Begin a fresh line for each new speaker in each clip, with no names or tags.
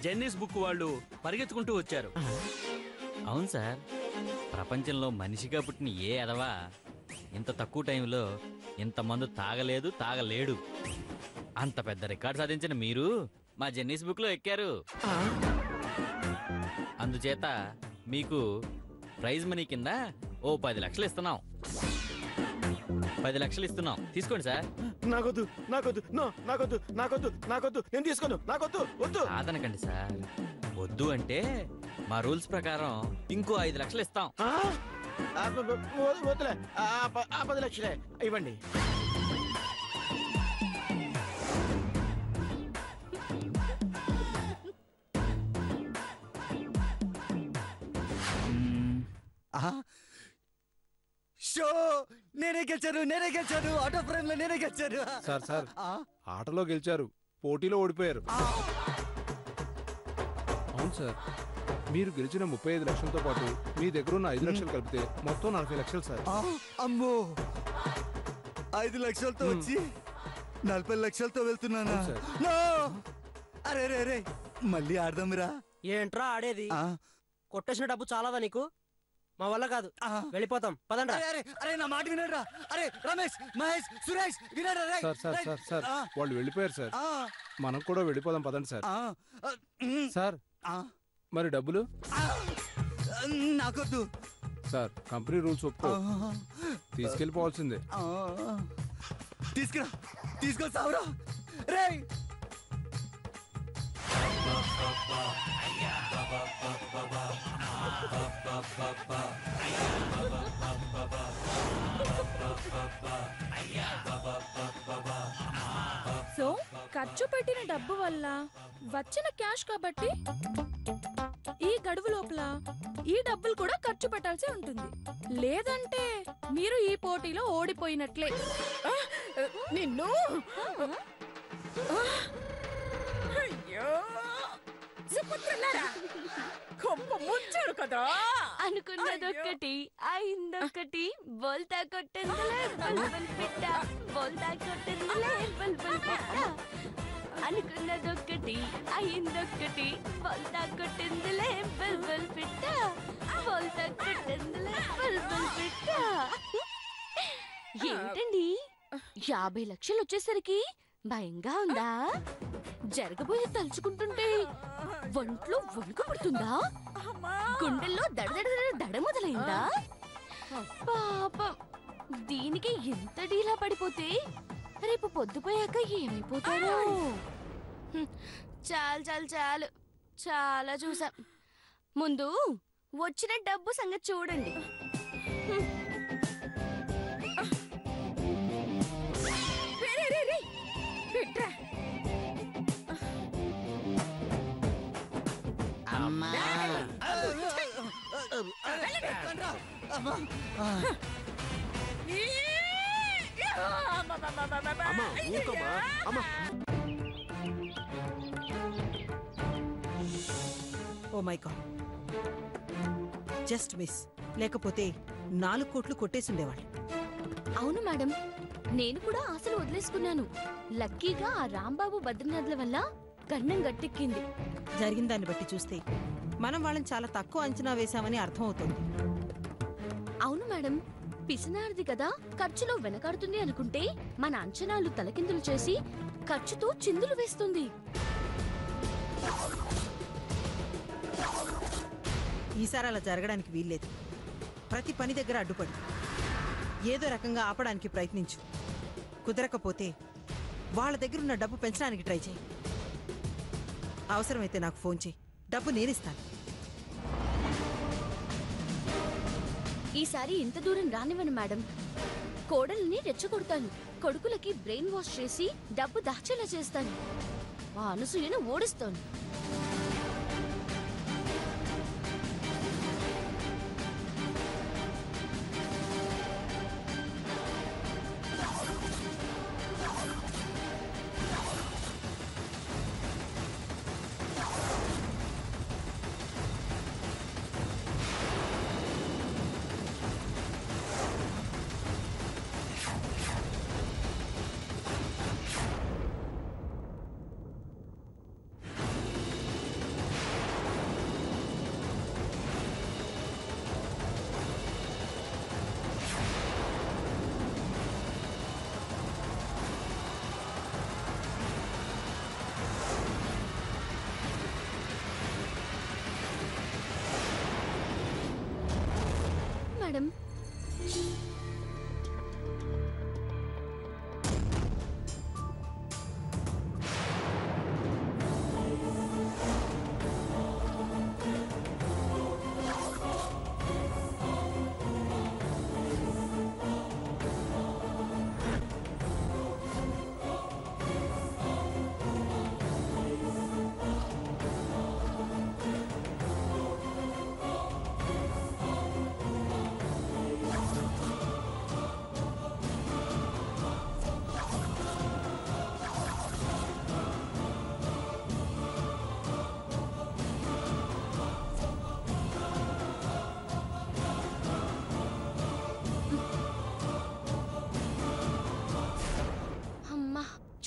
జెన్నిస్ book వాళ్ళు పరిగెత్తుకుంటూ వచ్చారు.
అవును సార్, ప్రపంచంలో మనిషిగా పుట్టిన ఏ ఎదవా ఇంత తక్కువ టైంలో ఇంతమంది తాగలేడు. అంత పెద్ద రికార్డు సాధించిన మీరు మా జెన్నిస్ బుక్ లో ఎక్కారు. అందుచేత మీకు ప్రైజ్ మనీ కింద ఓ 10 లక్షలు ఇస్తున్నాం. 10 లక్షలు ఇస్తున్నాం, తీసుకోండి సార్.
నాకొద్దు, నేను తీసుకోను, వద్దు.
కాదనకండి సార్, వద్దు అంటే మా రూల్స్ ప్రకారం ఇంకో 5 లక్షలు ఇస్తాం.
వద్దులే, 10 లక్షలే ఇవ్వండి.
షో నేనే గెలిచాను. ఆటో ఫ్రేమ్ లో నేనే గెలిచాను.
సార్ ఆటలో గెలిచారు, పోటీలో ఓడిపోయారు. అవును సార్, మీరు గెలిచిన 35 లక్షలతో పాటు మీ దగ్గర ఉన్న 5 లక్షలు కలిపితే మొత్తం 40 లక్షలు సార్.
అమ్మో, 5 లక్షలతో వచ్చి 40 లక్షలతో వెళ్తున్నానా? అరే రే రే, మళ్ళీ ఆడదాంరా.
ఏంట్రా ఆడేది? కొట్టేసిన డబ్బు చాలాదా నీకు? మా వల్ల కాదు, వెళ్ళిపోతాం, పదండి.
అరే నా మాట వినరా. అరే రమేష్, మహేష్, సురేష్ వినరా.
సార్ వాళ్ళు వెళ్ళిపోయారు సార్, మనం కూడా వెళ్ళిపోదాం, పదండి సార్. సార్ మరి డబ్బులు?
నాకొద్దు
సార్, కంపెనీ రూల్స్ ఒప్పుకో, తీసుకెళ్ళిపోవాల్సిందే.
తీసుకో సావురా రే.
సో ఖర్చు పెట్టిన డబ్బు వల్ల వచ్చిన క్యాష్ కాబట్టి ఈ గడువు లోపల ఈ డబ్బులు కూడా ఖర్చు పెట్టాల్సి ఉంటుంది. లేదంటే మీరు ఈ పోటీలో ఓడిపోయినట్లే. నిన్ను
ముంచారు కదా.
అనుకున్నదొక్కటి అయిందొక్కటి, బోల్తా కొట్టిందిలే బల్బల్ పిట్ట, బోల్తా కొట్టిందిలే బల్బల్ పిట్ట. అనుకున్నదొక్కటి అయిందొక్కటి, బోల్తా కొట్టిందిలే బల్బల్ పిట్ట, బోల్తా కొట్టిందిలే బల్బల్ పిట్ట. ఏమిటండి 50 లక్షలు వచ్చేసరికి భయంగా ఉందా? జరగబోయే తలుచుకుంటుంటే ఒంట్లో వణుకు పుడుతుందా? గుండెల్లో దడ మొదలైందా? పాపం, దీనికి ఎంత డీలా పడిపోతే రేపు పొద్దుపోయాక ఏమైపోతారో. చాలు చాలా చూసాం. ముందు వచ్చిన డబ్బు సంగతి చూడండి.
Oh my God, just miss. లేకపోతే 4 కోట్లు కొట్టేసిండేవాళ్ళు.
అవును మేడం, నేను కూడా ఆశలు వదిలేసుకున్నాను. లక్కీగా ఆ రాంబాబు బద్రీనాథ్ల వల్ల గండం గట్టెక్కింది.
జరిగిన దాన్ని బట్టి చూస్తే మనం వాళ్ళని చాలా తక్కువ అంచనా వేశామని అర్థం అవుతుంది.
అవును మేడం, పిసినారిది కదా ఖర్చులో వెనకాడుతుంది అనుకుంటే మన అంచనాలు తలకిందులు చేసి ఖర్చుతో చిందులు వేస్తుంది.
ఈసారి అలా జరగడానికి వీల్లేదు. ప్రతి పని దగ్గర అడ్డుపడి ఏదో రకంగా ఆపడానికి ప్రయత్నించు. కుదరకపోతే వాళ్ళ దగ్గరున్న డబ్బు పెంచడానికి ట్రై చేయి. అవసరమైతే నాకు ఫోన్ చేయి, డబ్బు నేనిస్తాను.
ఈసారి ఇంత దూరం రానివ్వను మేడం. కోడల్ని రెచ్చగొడతాను, కొడుకులకి బ్రెయిన్ వాష్ చేసి డబ్బు దాచేలా చేస్తాను, ఆ అనసూయను ఓడిస్తాను.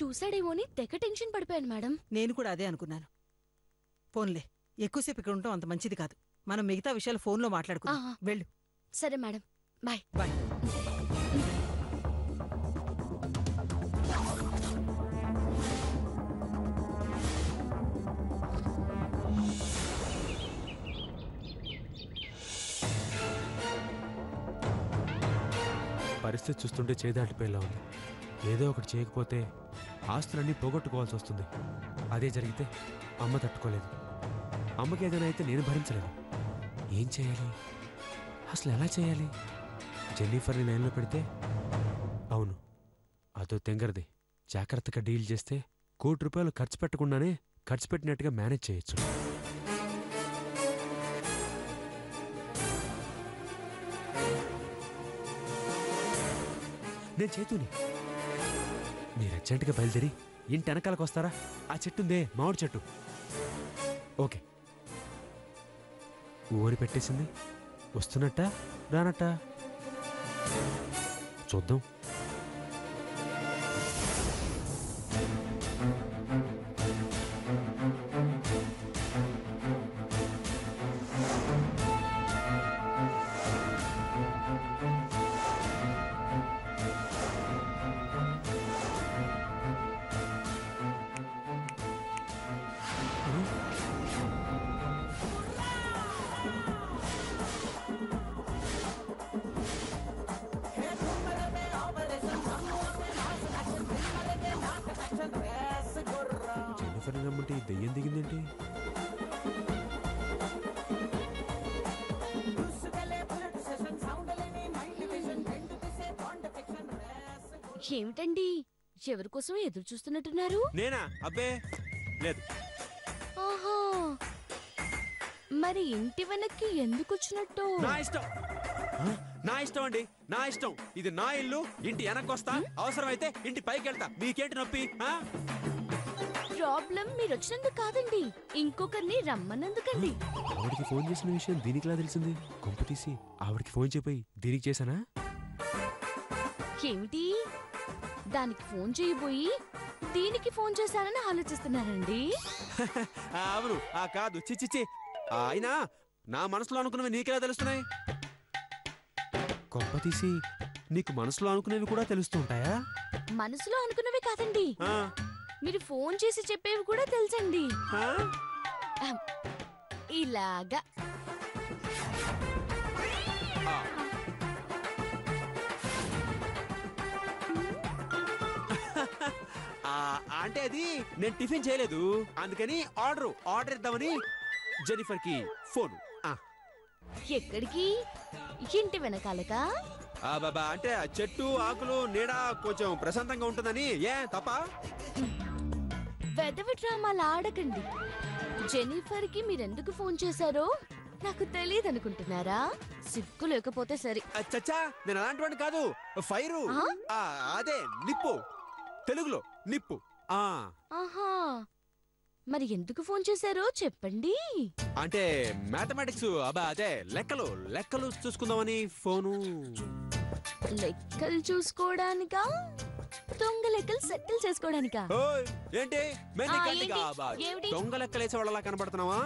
చూసాడేమోని తెగ టెన్షన్ పడిపోయాను మేడం.
నేను కూడా అదే అనుకున్నాను. ఫోన్లే, ఎక్కువసేపు ఇక్కడ ఉండటం అంత మంచిది కాదు. మనం మిగతా విషయాలు ఫోన్లో మాట్లాడుకుందాం.
ఆహా.
వెళ్ళు.
సరే మేడం, బాయ్.
బాయ్.
పరిస్థితి చూస్తుంటే చేదాటిపోయేలా ఉంది. ఏదో ఒకటి చేయకపోతే ఆస్తులన్నీ పోగొట్టుకోవాల్సి వస్తుంది. అదే జరిగితే అమ్మ తట్టుకోలేదు. అమ్మకి ఏదైనా అయితే నేను భరించలేను. ఏం చేయాలి, అసలు ఎలా చేయాలి? జెన్నిఫర్ని లైన్లో పెడితే, అవును అదో తెంగరది, జాగ్రత్తగా డీల్ చేస్తే ₹1,00,00,000 ఖర్చు పెట్టకుండానే ఖర్చు పెట్టినట్టుగా మేనేజ్ చేయొచ్చు. నేను చేతుని, మీరు అర్జెంటుగా బయలుదేరి ఇంటి వెనకాలకు వస్తారా? ఆ చెట్టుందే, మామిడి చెట్టు. ఓకే. ఊరి పెట్టేసింది, వస్తున్నట్ట రానట్ట చూద్దాం. జెన్నిఫర్ని రమ్మంటే ఈ దెయ్యం దిగిందేంటి?
ఏమిటండి, ఎవరి కోసం ఎదురు చూస్తున్నట్టున్నారు?
నేనా? అబ్బే లేదు.
ఆహా, మరి ఇంటి వెనక్కి ఎందుకు వచ్చినట్టు?
నా ఇష్టం, నా ఇష్టం అండి, నా ఇష్టం. ఇది నా ఇల్లు. ఇంటి వెనక్కొస్తా, అవసరమైతే ఇంటి పైకి వెళ్తా. మీకేంటి నొప్పి?
ప్రాబ్లం మీరు వచ్చినందుకు కాదండి, ఇంకొకరిని రమ్మన్నందుకండి.
ఆవిడికి ఫోన్ చేసిన విషయం దీనికిలా తెలిసింది? కొంప తీసి ఆవిడికి ఫోన్ చెప్పి దీనికి చేశానా?
ఏమిటి, దానికి ఫోన్ చేయబోయి దీనికి ఫోన్ చేశానని ఆలోచిస్తున్నారండి?
అవును. కాదు, చిచ్చిచ్చి. అయినా నా మనసులో అనుకున్నవి నీకెలా తెలుస్తున్నాయి? కొంప తీసి నీకు మనసులో అనుకునేవి కూడా తెలుస్తూ ఉంటాయా?
మనసులో అనుకున్నవే కాదండి,
ఆ,
మీరు ఫోన్ చేసి చెప్పేవి కూడా తెలుసండి.
ఆ?
ఇలాగా.
అంటే అది నేను టిఫిన్ చేయలేదు, అందుకని ఆర్డర్ ఇద్దామని జెన్నిఫర్ కి ఫోన్.
ఎక్కడికి? ఇంటి వెనకాలకా?
బాబా, అంటే చెట్టు ఆకులు నీడ కొంచెం ప్రశాంతంగా ఉంటుందని. ఏ తప్ప?
వెదవి డ్రామాలు ఆడకండి. జెన్నిఫర్ కి మీరెందుకు ఫోన్ చేశారో నాకు తెలియదు అనుకుంటున్నారా? సిగ్గు లేకపోతే సరే.
చచ్చా, నేను అలాంటి వాడిని కాదు. ఫైరు, అదే నిప్పు, తెలుగులో నిప్పు.
ఆహా, మరి ఎందుకు ఫోన్ చేశారో చెప్పండి.
అంటే మ్యాథమెటిక్స్, అదే లెక్కలు చూసుకుందామని ఫోను.
లెక్కలు చూసుకోవడానికా, దొంగ లెక్కలు సెటిల్ చేసుకోవడానికా?
ఏంటి
ఏమిటి?
దొంగ లెక్కలేసే వాళ్ళలా కనబడుతున్నావా?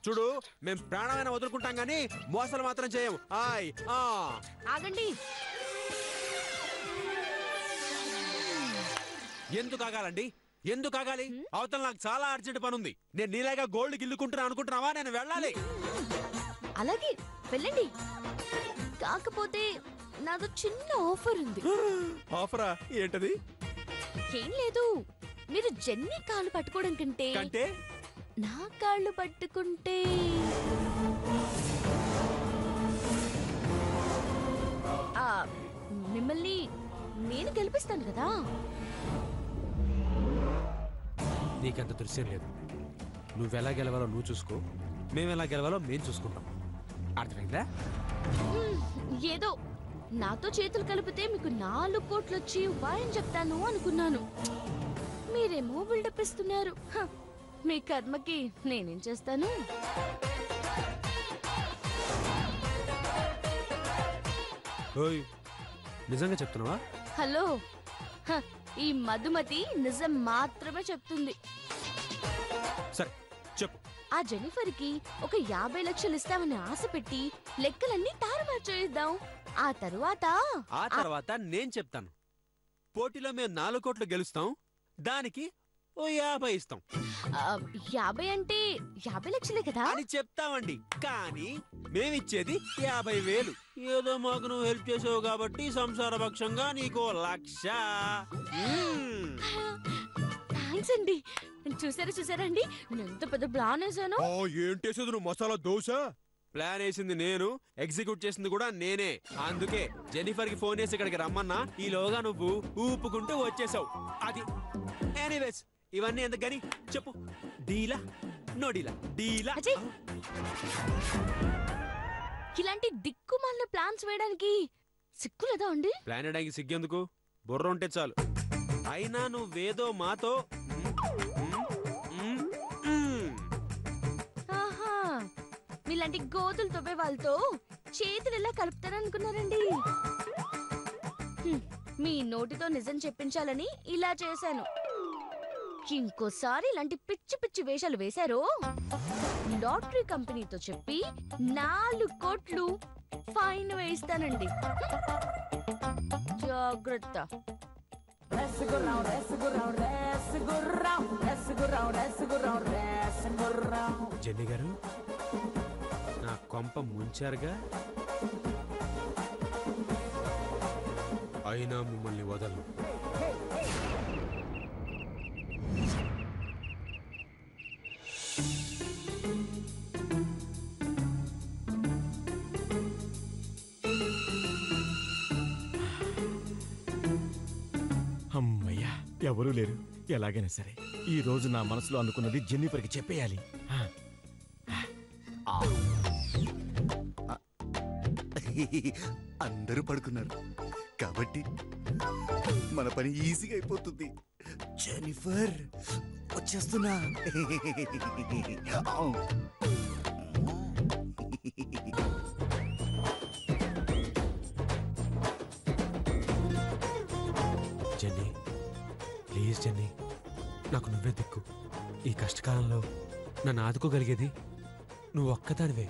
చూడు, మేం ప్రాణమైన వదులుకుంటాం గానీ మోసాలు మాత్రం చేయం.
ఆగండి.
ఎందుకు ఆగాలండి? ఎందుకు ఆగాలి? అవతల నాకు చాలా అర్జెంట్ పని ఉంది. నేను నీలాగా గోల్డ్ గిల్లుకుంటున్నా అనుకుంటున్నావా? నేను వెళ్ళాలి.
అలాగే వెళ్ళండి. కాకపోతే నాదో చిన్న ఆఫర్ ఉంది.
ఆఫరా? ఏంటది?
ఏం లేదు, మీరు జెన్నీ కాళ్ళు పట్టుకోవడం కంటే నా కాళ్ళు పట్టుకుంటే మిమ్మల్ని నేను గెలిపిస్తాను కదా.
నీకంత దృశ్యం లేదు. నువ్వెలా గెలవాలో నువ్వు చూసుకో, మేమెలా గెలవాలో మేము చూసుకుంటాం. అర్థమైందా?
ఏదో నాతో చేతులు కలిపితే మీకు 4 కోట్లు వచ్చి వాయని చెప్తాను అనుకున్నాను. మీరేమో బిల్డప్ ఇస్తున్నారు. మీ కర్మకి నేనేం చేస్తాను?
నిజంగా చెప్తున్నావా?
హలో, ఈ మధుమతి నిజం మాత్రమే చెప్తుంది.
సరే చెప్పు.
ఆ జెనిఫర్ కి ఒక 50 లక్షలు ఇస్తామని ఆశ పెట్టి లెక్కలన్నీ తారుమారు చేయిద్దాం. ఆ తర్వాత
నేను చెప్తాను. పోటీలో మేము 4 కోట్లు గెలుస్తాం, దానికి ఓ 50 ఇస్తాం
50 అంటే 50 లక్షలే కదా
అని చెప్తామండి. కానీ మేమిచ్చేది 50,000. ఏదో మాకు నువ్వు హెల్ప్ చేసావు కాబట్టి సంసారపక్షంగా నీకో 1,00,000.
థ్యాంక్స్ అండి. చూసారండి ఎంత పెద్ద ప్లాన్ వేసాను.
ఏంటేసేది నువ్వు? మసాలా దోశ. ప్లాన్ వేసింది నేను, ఎగ్జిక్యూట్ చేసింది కూడా నేనే. అందుకే జెనిఫర్ కి ఫోన్ చేసి ఇక్కడికి రమ్మన్నా, ఈలోగా నువ్వు ఊపుకుంటూ వచ్చేసావు. అది ఎనీవేస్, ఇవన్నీ ఎందుకు గాని చెప్పు. డీలా నో డీలా? డీలా.
ఇలాంటి దిక్కుమాలిన ప్లాన్స్ వేయడానికి సిగ్గులేదా అండి?
ప్లాన్ వేయడానికి సిగ్గెందుకు? బుర్ర ఉంటే చాలు. అయినా నువ్వేదో మాతో
ఆహా, మీలాంటి గోతులు తవ్వే వాళ్ళతో చేతులు ఎలా కలుపుతారనుకున్నారండి? మీ నోటితో నిజం చెప్పించాలని ఇలా చేశాను. ఇంకోసారి ఇలాంటి పిచ్చి పిచ్చి వేషాలు వేశారో లాటరీ కంపెనీతో చెప్పి 4 కోట్లు ఫైన్ వేయిస్తానండి. జాగ్రత్త.
జెన్నీ గారు, నా కొంప ముంచారుగా. అయినా మిమ్మల్ని వదలను.
అమ్మయ్యా, ఎవరూ లేరు. ఎలాగైనా సరే ఈ రోజు నా మనసులో అనుకున్నది జెన్నిఫర్కి చెప్పేయాలి.
అందరూ పడుకున్నారు కాబట్టి మన పని ఈజీగా అయిపోతుంది. జెనిఫర్ వచ్చేస్తున్నా.
జెన్నీ, ప్లీజ్ జెన్నీ, నాకు నువ్వే దిక్కు. ఈ కష్టకాలంలో నన్ను ఆదుకోగలిగేది నువ్వు ఒక్కదానివే.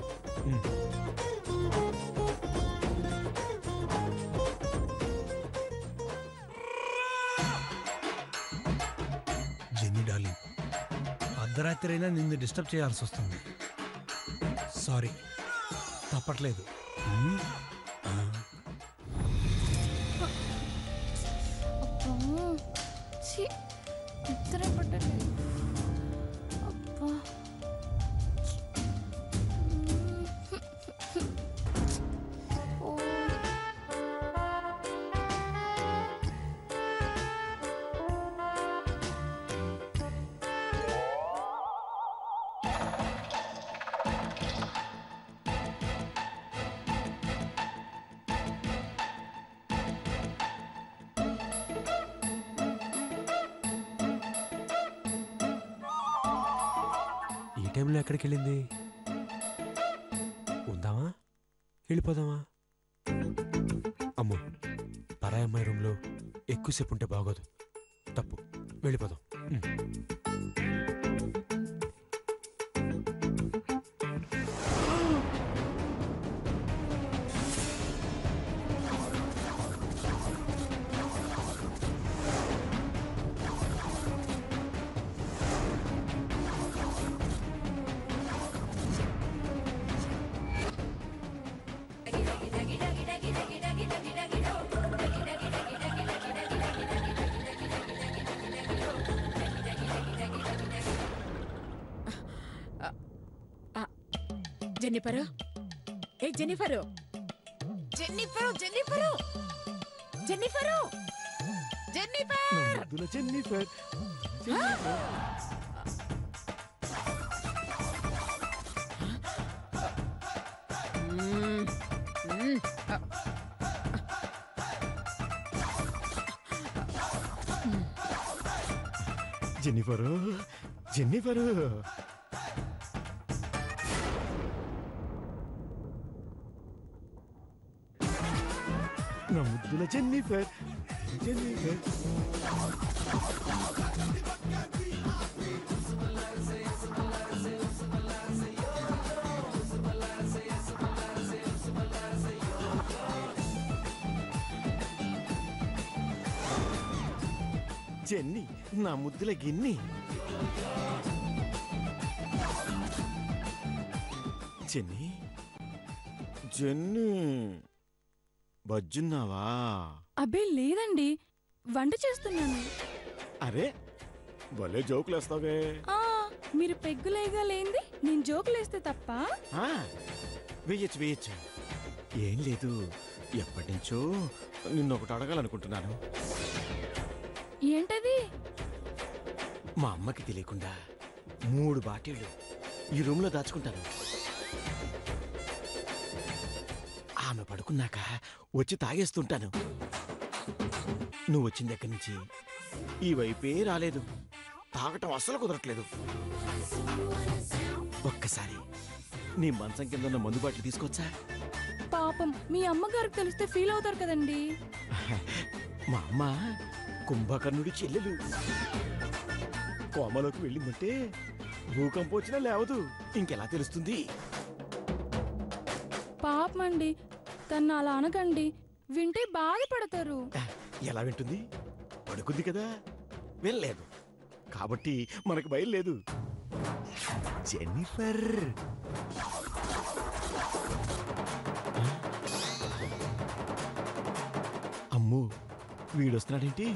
జెన్నీ డార్లింగ్, అర్ధరాత్రి అయినా నిన్ను డిస్టర్బ్ చేయాల్సి వస్తుంది. సారీ, తప్పట్లేదు.
ఈ టైంలో ఎక్కడికి వెళ్ళింది? ఉందామా? వెళ్ళిపోదామా? అమ్మో, పరాయి అమ్మాయి రూమ్లో ఎక్కువసేపు ఉంటే బాగోదు. తప్పు, వెళ్ళిపోదాం.
జెన్నిఫరు, ఏ Jennifer, Jennifer, Jennifer, Jennifer, Jennifer,
Jennifer. Jennifer, Jennifer. నా ముద్దుల జెన్నిఫర్,
జెన్నీ నా ముద్దుల గిన్ని. జెన్నీ జెన్నీ బజ్జున్నావా?
అబ్బే లేదండి, వంట చేస్తున్నాను.
అరే భలే జోకులేస్తావే.
మీరు పెగ్గులేగా లేంది నేను జోకులేస్తే తప్ప?
వేయచ్చు వేయచ్చు. ఏం లేదు, ఎప్పటి నుంచో నిన్నొకటి అడగాలనుకుంటున్నాను.
ఏంటది?
మా అమ్మకి తెలియకుండా 3 బాటిళ్ళు ఈ రూమ్లో దాచుకుంటాను. ఆమె పడుకున్నాక వచ్చి తాగేస్తుంటాను. నువ్వు వచ్చిన దగ్గర నుంచి ఈ వైపే రాలేదు. తాగటం అస్సలు కుదరట్లేదు. ఒక్కసారి నీ మంచం కింద ఉన్న మందు బాటిల్ తీసుకొచ్చా?
పాపం మీ అమ్మగారికి తెలిస్తే ఫీల్ అవుతారు కదండి.
మా అమ్మ కుంభకర్ణుడి చెల్లెలు. కోమలోకి వెళ్ళిందంటే భూకంపం వచ్చినా లేవదు. ఇంకెలా తెలుస్తుంది?
పాపమండి, తను అలా అనకండి, వింటే బాధపడతారు.
ఎలా వింటుంది? పడుకుంది కదా, వెళ్ళలేదు కాబట్టి మనకు భయం లేదు. జెన్నిఫర్ అమ్మో, వీడొస్తున్నాడేంటి?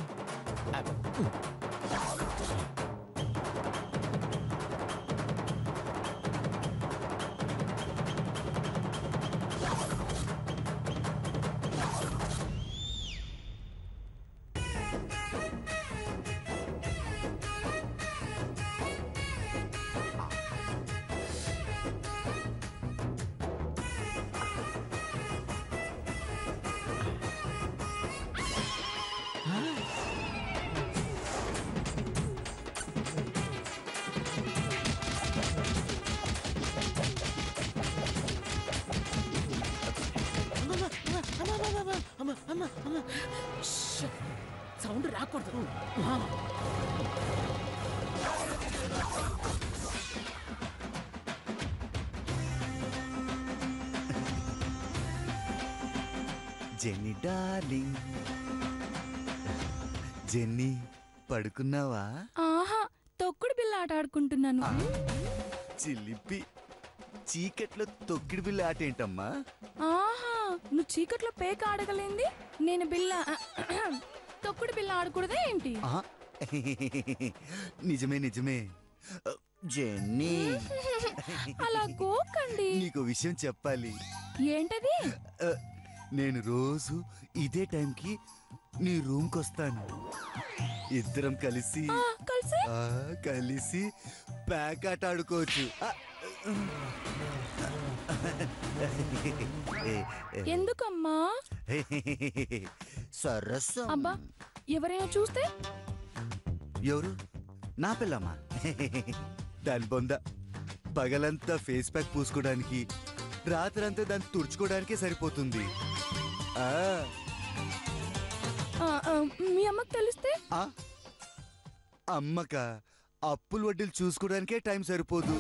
సౌండ్ రాకూడదు.
జెన్నీ డార్లింగ్, జెన్నీ పడుకున్నావా?
ఆహా, తొక్కుడు బిల్ల ఆట ఆడుకుంటున్నాను.
చిలిపి, చీకట్లో తొక్కిడి బిల్ల ఆట ఏంటమ్మా?
ఆహా, నువ్వు చీకట్లో పేక ఆడగలేంది, నేను బిల్ల తొక్కుడు బిల్ల ఆడకూడదా ఏంటి?
నిజమే నిజమే. జెన్నీ,
అలా గోకండి.
నీకు విషయం చెప్పాలి.
ఏంటది?
నేను రోజు ఇదే టైంకి నీ రూమ్కి వస్తాను. ఇద్దరం కలిసి కలిసి ప్యాక్ ఆట ఆడుకోవచ్చు.
ఎందుకమ్మా?
సరస్సు.
అబ్బా, ఎవరైనా చూస్తే?
ఎవరు? నా పిల్లమ్మా. దాని బొంద పగలంతా ఫేస్ ప్యాక్ పూసుకోవడానికి, రాత్రంతా దాన్ని తుడుచుకోవడానికే సరిపోతుంది.
మీ అమ్మకు తెలిస్తే?
అమ్మక అప్పులు వడ్డీలు చూసుకోవడానికే టైం సరిపోదు.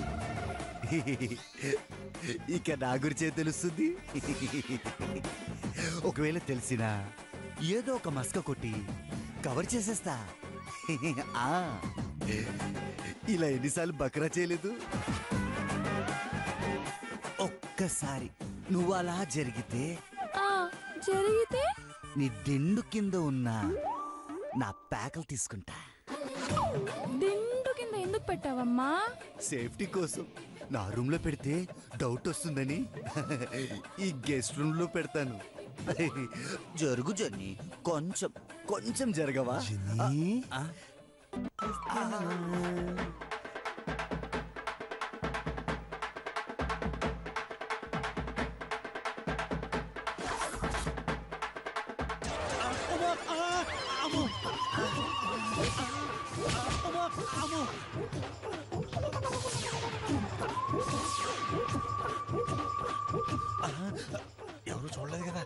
ఇక నా గురించే తెలుస్తుంది. ఒకవేళ తెలిసినా ఏదో ఒక మస్క కొట్టి కవర్ చేసేస్తా. ఇలా ఎన్నిసార్లు బకరా చేయలేదు. ఒక్కసారి నువ్వు అలా జరిగితే నీ దిండు కింద ఉన్న నా ప్యాకలు తీసుకుంటా.
దిండు కింద ఎందుకు పెట్టావమ్మా?
సేఫ్టీ కోసం. నా రూమ్ లో పెడితే డౌట్ వస్తుందని ఈ గెస్ట్ రూమ్ లో పెడతాను. జరుగు జన్ని, కొంచెం కొంచెం జరగవా?
ఎవరు చూడలేదు కదా.